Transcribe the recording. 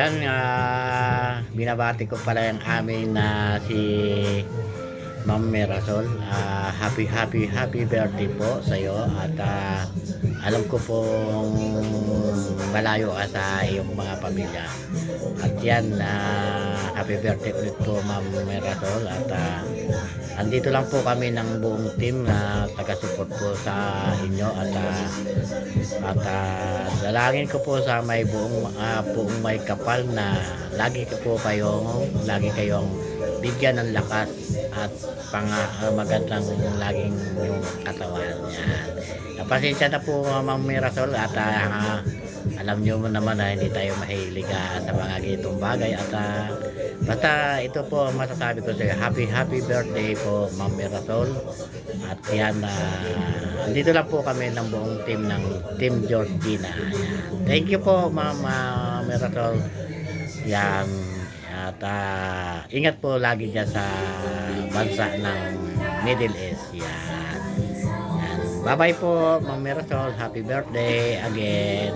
Yan, binabati ko pala yung amin na si Ma'am Mirasol. Happy birthday po sa iyo at alam ko pong malayo ka sa iyong mga pamilya. At yan, happy birthday ulit po Ma'am Mirasol at andito lang po kami ng buong team na taga-support po sa inyo at dalangin ko po sa may buong may kapal na lagi kayong bigyan ng lakas at magandang laging yung katawan yan. Pasensya na po Ma'am Mirasol at alam nyo naman na hindi tayo mahilig sa mga ganitong bagay at basta ito po masasabi ko sa iyo, happy birthday po Ma'am Mirasol. At yan, dito lang po kami ng buong team ng Team Georgina. Yan. Thank you po Ma'am Mirasol. Yan. At ingat po lagi dyan sa bansa ng Middle East. Yan. Yan. Bye bye po Ma'am Mirasol. Happy birthday again.